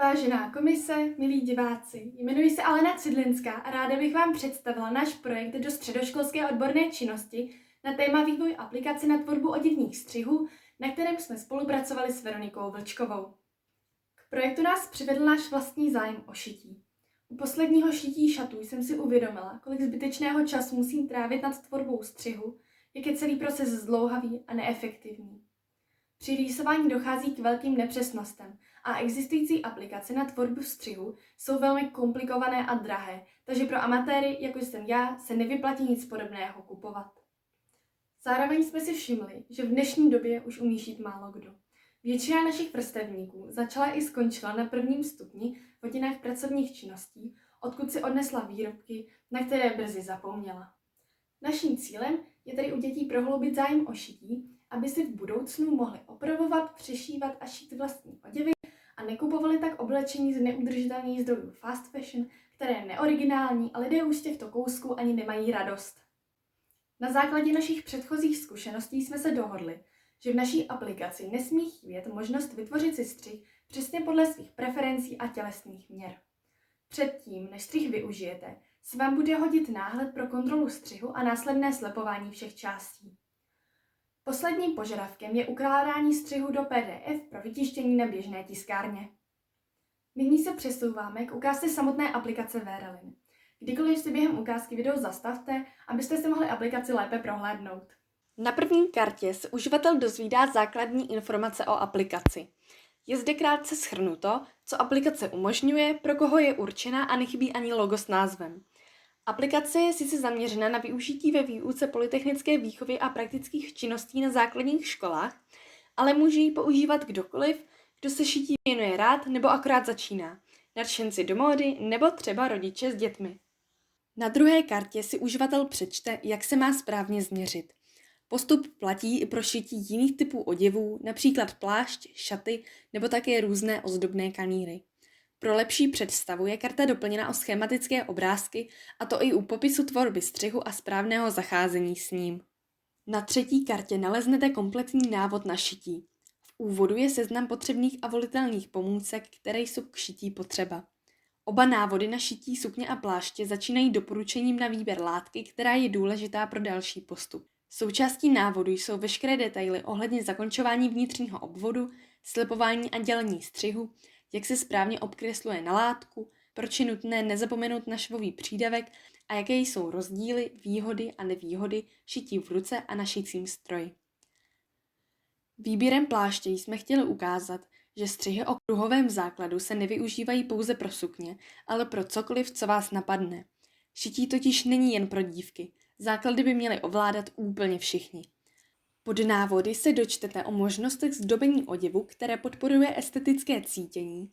Vážená komise, milí diváci, jmenuji se Alena Cidlinská a ráda bych vám představila náš projekt do středoškolské odborné činnosti na téma vývoj aplikace na tvorbu oděvních střihů, na kterém jsme spolupracovali s Veronikou Vlčkovou. K projektu nás přivedl náš vlastní zájem o šití. U posledního šití šatů jsem si uvědomila, kolik zbytečného času musím trávit nad tvorbou střihu, jak je celý proces zdlouhavý a neefektivní. Při rýsování dochází k velkým nepřesnostem a existující aplikace na tvorbu střihu jsou velmi komplikované a drahé, takže pro amatéry, jako jsem já, se nevyplatí nic podobného kupovat. Zároveň jsme si všimli, že v dnešní době už umí šít málo kdo. Většina našich vrstevníků začala i skončila na prvním stupni v hodinách pracovních činností, odkud si odnesla výrobky, na které brzy zapomněla. Naším cílem je tedy u dětí prohloubit zájem o šití, aby si v budoucnu mohli opravovat, přešívat a šít vlastní oděvy a nekupovali tak oblečení z neudržitelných zdrojů fast fashion, které je neoriginální a lidé už z těchto kousků ani nemají radost. Na základě našich předchozích zkušeností jsme se dohodli, že v naší aplikaci nesmí chybět možnost vytvořit si střih přesně podle svých preferencí a tělesných měr. Předtím, než střih využijete, se vám bude hodit náhled pro kontrolu střihu a následné slepování všech částí. Posledním požadavkem je ukládání střihu do PDF pro vytištění na běžné tiskárně. Nyní se přesouváme k ukázce samotné aplikace Veralin. Kdykoliv si během ukázky video zastavte, abyste si mohli aplikaci lépe prohlédnout. Na první kartě se uživatel dozvídá základní informace o aplikaci. Je zde krátce shrnuto, co aplikace umožňuje, pro koho je určena a nechybí ani logo s názvem. Aplikace je sice zaměřena na využití ve výuce polytechnické výchovy a praktických činností na základních školách, ale může ji používat kdokoliv, kdo se šití věnuje rád nebo akorát začíná, nadšenci do módy nebo třeba rodiče s dětmi. Na druhé kartě si uživatel přečte, jak se má správně změřit. Postup platí i pro šití jiných typů oděvů, například plášť, šaty nebo také různé ozdobné kaníry. Pro lepší představu je karta doplněna o schematické obrázky, a to i u popisu tvorby střihu a správného zacházení s ním. Na třetí kartě naleznete kompletní návod na šití. V úvodu je seznam potřebných a volitelných pomůcek, které jsou k šití potřeba. Oba návody na šití sukně a pláště začínají doporučením na výběr látky, která je důležitá pro další postup. Součástí návodu jsou veškeré detaily ohledně zakončování vnitřního obvodu, slepování a dělení střihu, jak se správně obkresluje na látku, proč je nutné nezapomenout na švový přídavek a jaké jsou rozdíly, výhody a nevýhody šití v ruce a na šicím stroji. Výběrem pláště jsme chtěli ukázat, že střihy o kruhovém základu se nevyužívají pouze pro sukně, ale pro cokoliv, co vás napadne. Šití totiž není jen pro dívky, základy by měli ovládat úplně všichni. Pod návody se dočtete o možnostech zdobení oděvu, které podporuje estetické cítění,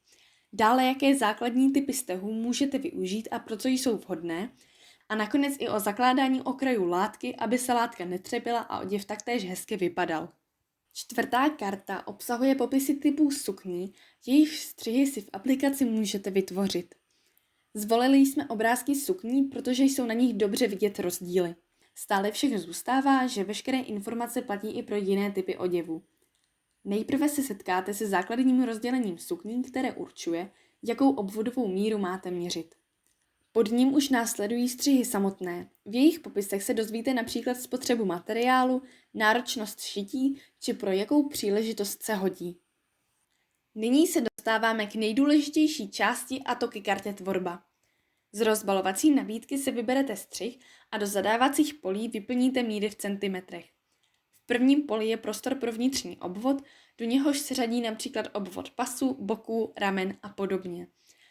dále jaké základní typy stehů můžete využít a pro co jsou vhodné, a nakonec i o zakládání okrajů látky, aby se látka netřepila a oděv taktéž hezky vypadal. Čtvrtá karta obsahuje popisy typů sukní, jejich střihy si v aplikaci můžete vytvořit. Zvolili jsme obrázky sukní, protože jsou na nich dobře vidět rozdíly. Stále však zůstává, že veškeré informace platí i pro jiné typy oděvů. Nejprve se setkáte se základním rozdělením sukní, které určuje, jakou obvodovou míru máte měřit. Pod ním už následují střihy samotné. V jejich popisech se dozvíte například spotřebu materiálu, náročnost šití či pro jakou příležitost se hodí. Nyní se dostáváme k nejdůležitější části, a to ke kartě tvorba. Z rozbalovací nabídky si vyberete střih a do zadávacích polí vyplníte míry v centimetrech. V prvním poli je prostor pro vnitřní obvod, do něhož se řadí například obvod pasu, boků, ramen a podobně.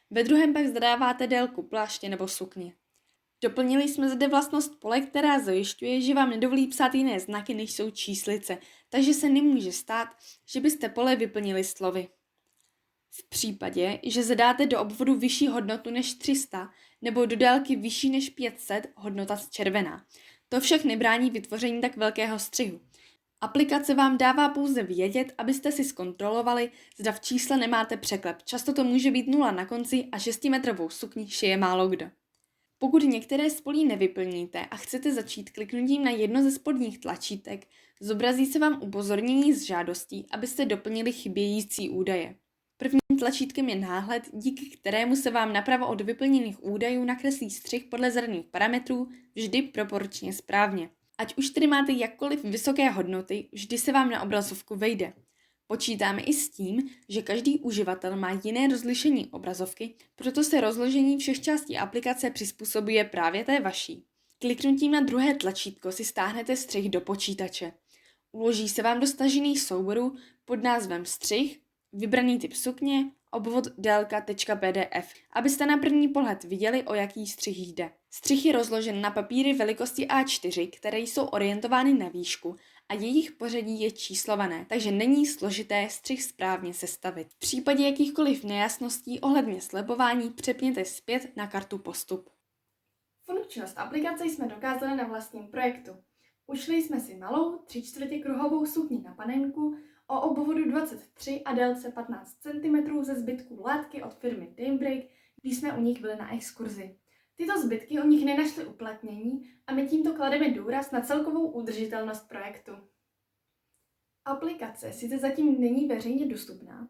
Ve druhém pak zadáváte délku pláště nebo sukně. Doplnili jsme zde vlastnost pole, která zajišťuje, že vám nedovolí psát jiné znaky, než jsou číslice, takže se nemůže stát, že byste pole vyplnili slovy. V případě, že zadáte do obvodu vyšší hodnotu než 300 nebo do délky vyšší než 500, hodnota červená. To však nebrání vytvoření tak velkého střihu. Aplikace vám dává pouze vědět, abyste si zkontrolovali, zda v čísle nemáte překlep. Často to může být 0 na konci a 6metrovou sukni šije málo kdo. Pokud některé z polí nevyplníte a chcete začít kliknutím na jedno ze spodních tlačítek, zobrazí se vám upozornění s žádostí, abyste doplnili chybějící údaje. Prvním tlačítkem je náhled, díky kterému se vám napravo od vyplněných údajů nakreslí střih podle zadaných parametrů vždy proporčně správně. Ať už tedy máte jakkoliv vysoké hodnoty, vždy se vám na obrazovku vejde. Počítáme i s tím, že každý uživatel má jiné rozlišení obrazovky, proto se rozložení všech částí aplikace přizpůsobuje právě té vaší. Kliknutím na druhé tlačítko si stáhnete střih do počítače. Uloží se vám do stažených souborů pod názvem střih, vybraný typ sukně, obvod délka.pdf, abyste na první pohled viděli, o jaký střih jde. Střih je rozložen na papíry velikosti A4, které jsou orientovány na výšku a jejich pořadí je číslované, takže není složité střih správně sestavit. V případě jakýchkoliv nejasností ohledně sledování přepněte zpět na kartu postup. Funkčnost aplikace jsme dokázali na vlastním projektu. Ušli jsme si malou 3/4 kruhovou sukni na panenku o obvodu 23 a délce 15 cm ze zbytků látky od firmy Daybreak, když jsme u nich byli na exkurzi. Tyto zbytky u nich nenašly uplatnění a my tímto klademe důraz na celkovou udržitelnost projektu. Aplikace sice zatím není veřejně dostupná,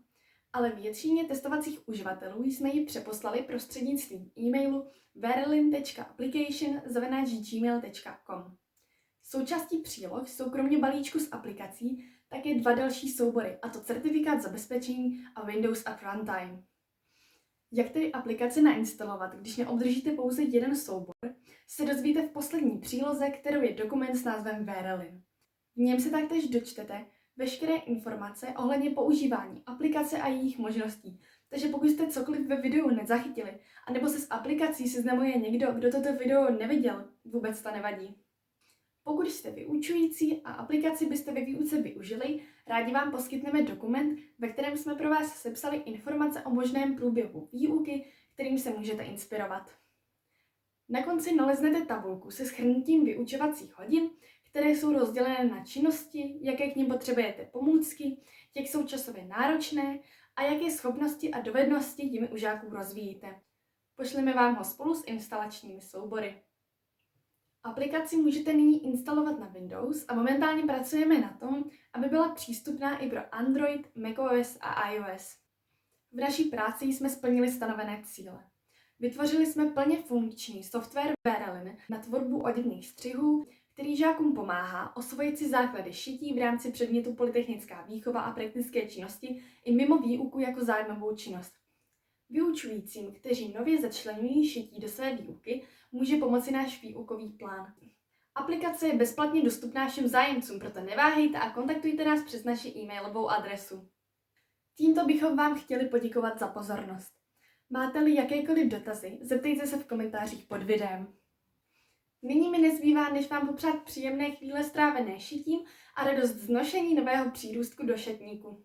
ale většině testovacích uživatelů jsme ji přeposlali prostřednictvím e-mailu verlin.application@gmail.com. Součástí příloh jsou kromě balíčku s aplikací také 2 další soubory, a to certifikát zabezpečení a Windows App Runtime. Jak tedy aplikaci nainstalovat, když neobdržíte pouze jeden soubor, se dozvíte v poslední příloze, kterou je dokument s názvem Verlin. V něm se taktéž dočtete veškeré informace ohledně používání aplikace a jejich možností. Takže pokud jste cokoliv ve videu nezachytili, anebo se s aplikací seznamuje někdo, kdo toto video neviděl, vůbec to nevadí. Pokud jste vyučující a aplikaci byste ve výuce využili, rádi vám poskytneme dokument, ve kterém jsme pro vás sepsali informace o možném průběhu výuky, kterým se můžete inspirovat. Na konci naleznete tabulku se shrnutím vyučovacích hodin, které jsou rozdělené na činnosti, jaké k nim potřebujete pomůcky, jak jsou časově náročné a jaké schopnosti a dovednosti jimi u žáků rozvíjíte. Pošleme vám ho spolu s instalačními soubory. Aplikaci můžete nyní instalovat na Windows a momentálně pracujeme na tom, aby byla přístupná i pro Android, macOS a iOS. V naší práci jsme splnili stanovené cíle. Vytvořili jsme plně funkční software Verlin na tvorbu oděvných střihů, který žákům pomáhá osvojit si základy šití v rámci předmětu polytechnická výchova a praktické činnosti i mimo výuku jako zájmovou činnost. Vyučujícím, kteří nově začleňují šití do své výuky, může pomoci náš výukový plán. Aplikace je bezplatně dostupná všem zájemcům, proto neváhejte a kontaktujte nás přes naši e-mailovou adresu. Tímto bychom vám chtěli poděkovat za pozornost. Máte-li jakékoliv dotazy, zeptejte se v komentářích pod videem. Nyní mi nezbývá, než vám popřát příjemné chvíle strávené šitím a radost z nošení nového přírůstku do šatníku.